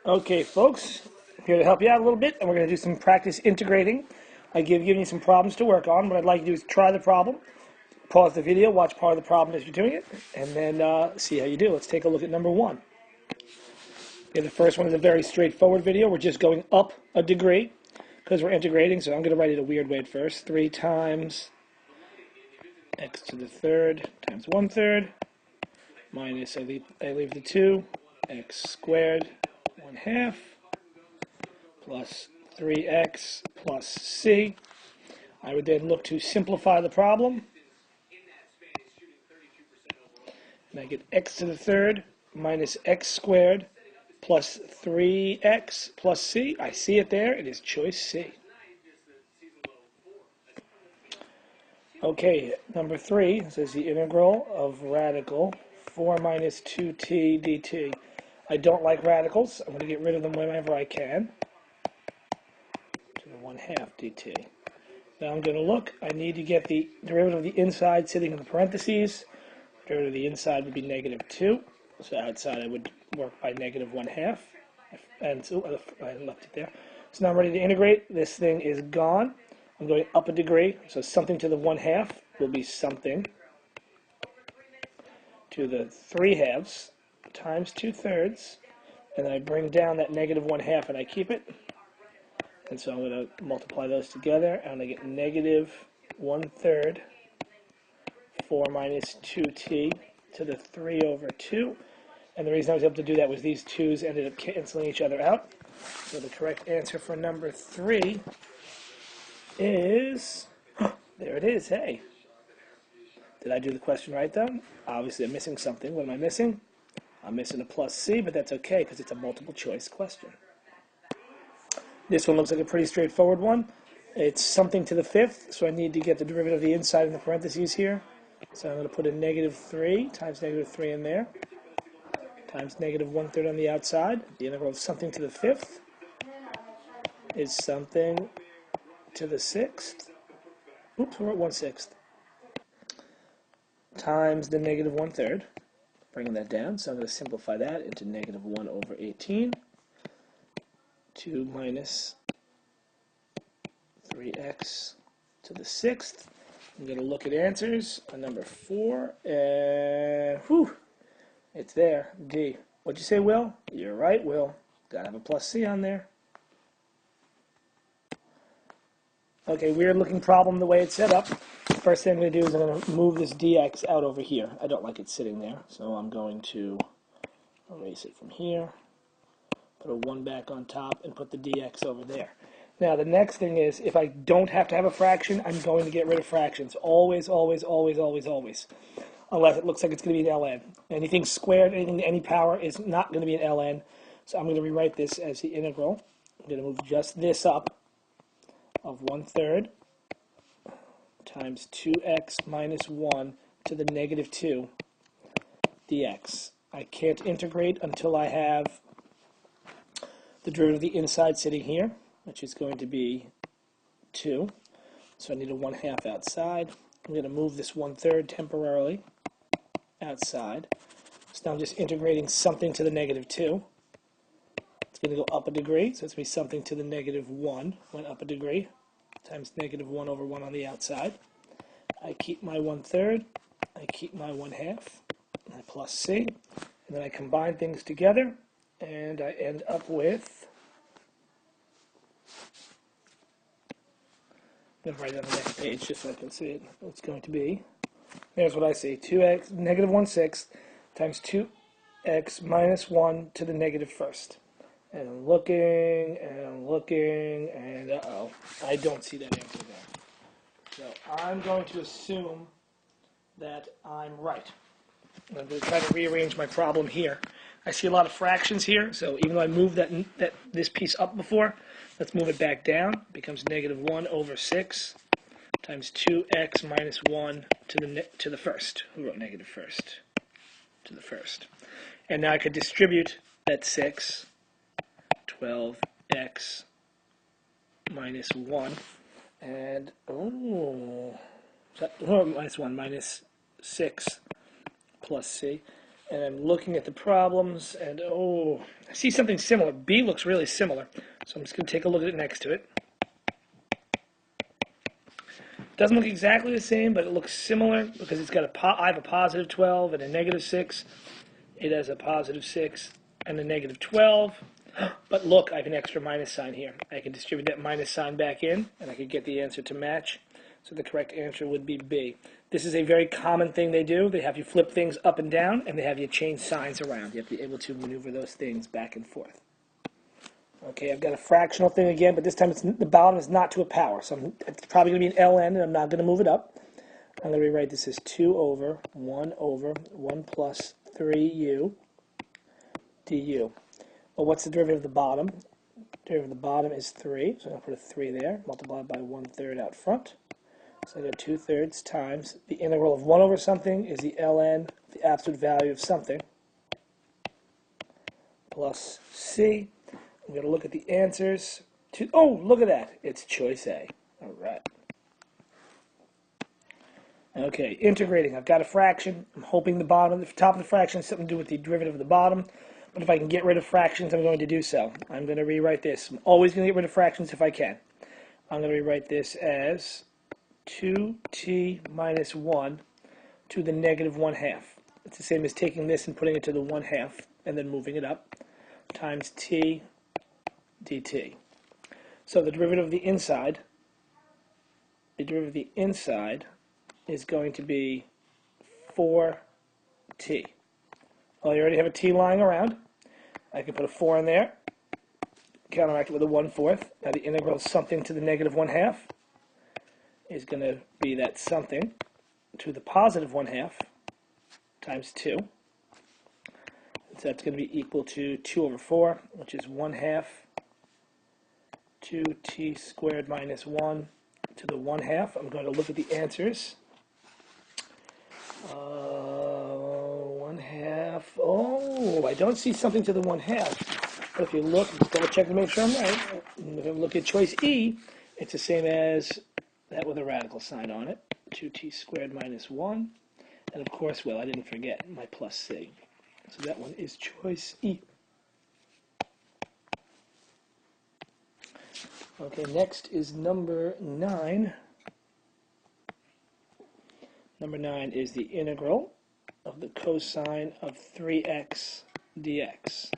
Okay, folks, here to help you out a little bit, and we're going to do some practice integrating. I give you some problems to work on. What I'd like you to do is try the problem, pause the video, watch part of the problem as you're doing it, and then see how you do. Let's take a look at number one. Okay, the first one is a very straightforward video. We're just going up a degree because we're integrating, so I'm going to write it a weird way at first. 3 times x to the third times 1/3 minus, I leave the 2, x squared 1/2 plus 3x plus c. I would then look to simplify the problem. And I get x to the third minus x squared plus 3x plus c. I see it there. It is choice C. Okay, number 3 says the integral of radical 4 minus 2t dt. I don't like radicals. I'm going to get rid of them whenever I can. To the 1/2 dt. Now I'm going to look. I need to get the derivative of the inside sitting in the parentheses. Derivative of the inside would be -2. So outside I would work by -1/2. And so I left it there. So now I'm ready to integrate. This thing is gone. I'm going up a degree. So something to the 1/2 will be something to the 3/2 times 2/3. And then I bring down that -1/2 and I keep it. And so I'm going to multiply those together, and I get -1/3 4 minus 2t to the 3/2. And the reason I was able to do that was these 2's ended up canceling each other out. So the correct answer for number 3 is, there it is, hey. Did I do the question right, though? Obviously, I'm missing something. What am I missing? I'm missing a plus C, but that's okay because it's a multiple choice question. This one looks like a pretty straightforward one. It's something to the 5th, so I need to get the derivative of the inside in the parentheses here. So I'm going to put a -3 times -3 in there, times -1/3 on the outside. The integral of something to the 5th is something to the 6th. Oops, we're at 1/6. Times the -1/3. Bringing that down, so I'm going to simplify that into -1/18. 2 minus 3x to the 6th. I'm going to look at answers on number 4, and whew, it's there, D. What'd you say, Will? You're right, Will. Got to have a plus C on there. Okay, weird looking problem the way it's set up. First thing I'm going to do is I'm going to move this dx out over here. I don't like it sitting there, so I'm going to erase it from here, put a 1 back on top, and put the dx over there. Now, the next thing is, if I don't have to have a fraction, I'm going to get rid of fractions. Always, always, always, always, always. Unless it looks like it's going to be an ln. Anything squared, anything to any power is not going to be an ln. So I'm going to rewrite this as the integral. I'm going to move just this up of 1/3 times 2x minus 1 to the -2 dx. I can't integrate until I have the derivative of the inside sitting here, which is going to be 2. So I need a 1/2 outside. I'm going to move this 1/3 temporarily outside. So now I'm just integrating something to the -2. It's going to go up a degree, so it's going to be something to the -1, went up a degree, times -1/1 on the outside. I keep my 1/3, I keep my 1/2, my plus C, and then I combine things together, and I end up with, I'm going to write it on the next page just so I can see it. It's going to be, there's what I see, 2x, -1/6 times 2x minus 1 to the -1st. And I'm looking, and I'm looking, and uh-oh, I don't see that answer there. So I'm going to assume that I'm right. I'm going to try to rearrange my problem here. I see a lot of fractions here, so even though I moved this piece up before, let's move it back down. It becomes -1/6 times 2x minus 1 to the first. Who wrote -1st? To the first. And now I could distribute that 6, 12x minus 1, and minus 1 minus 6 plus C. And I'm looking at the problems, and oh, I see something similar. B looks really similar, so I'm just going to take a look at it next to it. Doesn't look exactly the same, but it looks similar because it's got I have a positive 12 and a negative 6. It has a positive 6 and a negative 12. But look, I have an extra minus sign here. I can distribute that minus sign back in, and I could get the answer to match. So the correct answer would be B. This is a very common thing they do. They have you flip things up and down, and they have you change signs around. You have to be able to maneuver those things back and forth. Okay, I've got a fractional thing again, but this time the bottom is not to a power. So it's probably going to be an ln, and I'm not going to move it up. I'm going to rewrite this as 2 over 1 plus 3u du. Well, what's the derivative of the bottom? The derivative of the bottom is 3, so I'm going to put a 3 there, multiplied by 1/3 out front. So I got 2/3 times the integral of 1 over something is the ln, the absolute value of something, plus c. I'm going to look at the answers. Oh, look at that. It's choice A. All right. Okay, integrating. I've got a fraction. I'm hoping the top of the fraction has something to do with the derivative of the bottom. But if I can get rid of fractions, I'm going to do so. I'm going to rewrite this. I'm always going to get rid of fractions if I can. I'm going to rewrite this as 2t minus 1 to the negative 1/2. It's the same as taking this and putting it to the 1/2 and then moving it up, times t dt. So the derivative of the inside is going to be 4t. Well, you already have a t lying around. I can put a 4 in there, counteract it with a 1/4. Now the integral of something to the negative 1/2 is going to be that something to the positive 1/2 times 2. So that's going to be equal to 2 over 4, which is 1/2 2t squared minus 1 to the 1/2. I'm going to look at the answers. 1/2. Oh, I don't see something to the 1/2. But if you look, just double check to make sure I'm right. If I look at choice E, it's the same as that with a radical sign on it. 2t squared minus 1. And of course, well, I didn't forget my plus c. So that one is choice E. Okay, next is number 9. Number 9 is the integral of the cosine of 3x dx.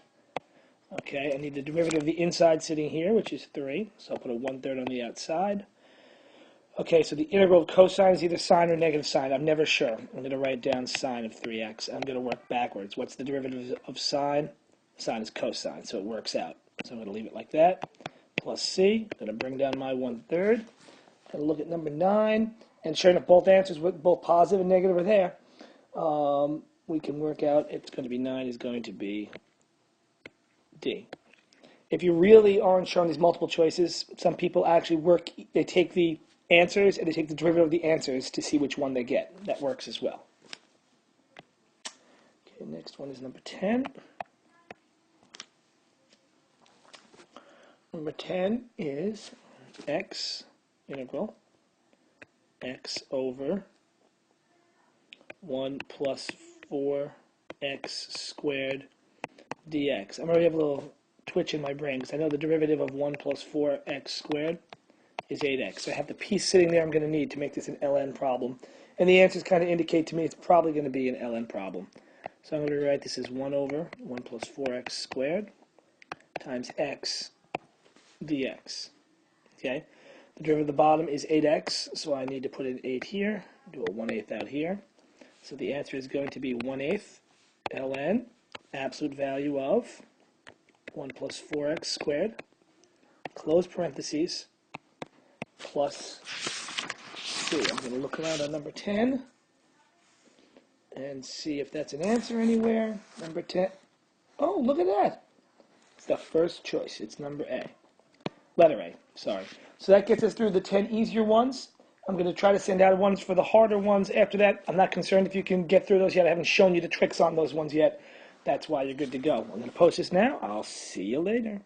Okay, I need the derivative of the inside sitting here, which is 3. So I'll put a 1/3 on the outside. Okay, so the integral of cosine is either sine or negative sine. I'm never sure. I'm going to write down sine of 3x. I'm going to work backwards. What's the derivative of sine? Sine is cosine, so it works out. So I'm going to leave it like that. Plus c. I'm going to bring down my 1/3. And look at number 9. And sure enough, both answers, both positive and negative are there. We can work out it's going to be 9 is going to be D. If you really aren't shown these multiple choices, some people actually they take the answers and they take the derivative of the answers to see which one they get. That works as well. Okay, next one is number 10. Number 10 is x integral x over 1 plus 4x squared dx. I'm already have a little twitch in my brain because I know the derivative of 1 plus 4x squared is 8x. So I have the piece sitting there I'm going to need to make this an ln problem. And the answers kind of indicate to me it's probably going to be an ln problem. So I'm going to rewrite this as 1 over 1 plus 4x squared times x dx. Okay? The derivative of the bottom is 8x, so I need to put an 8 here, do a 1/8 out here. So the answer is going to be 1/8 ln, absolute value of 1 plus 4x squared, close parentheses, plus c. I'm going to look around on number 10 and see if that's an answer anywhere. Number 10. Oh, look at that. It's the first choice. It's number A. Letter A, sorry. So that gets us through the 10 easier ones. I'm going to try to send out ones for the harder ones after that. I'm not concerned if you can get through those yet. I haven't shown you the tricks on those ones yet. That's why you're good to go. I'm going to post this now. I'll see you later.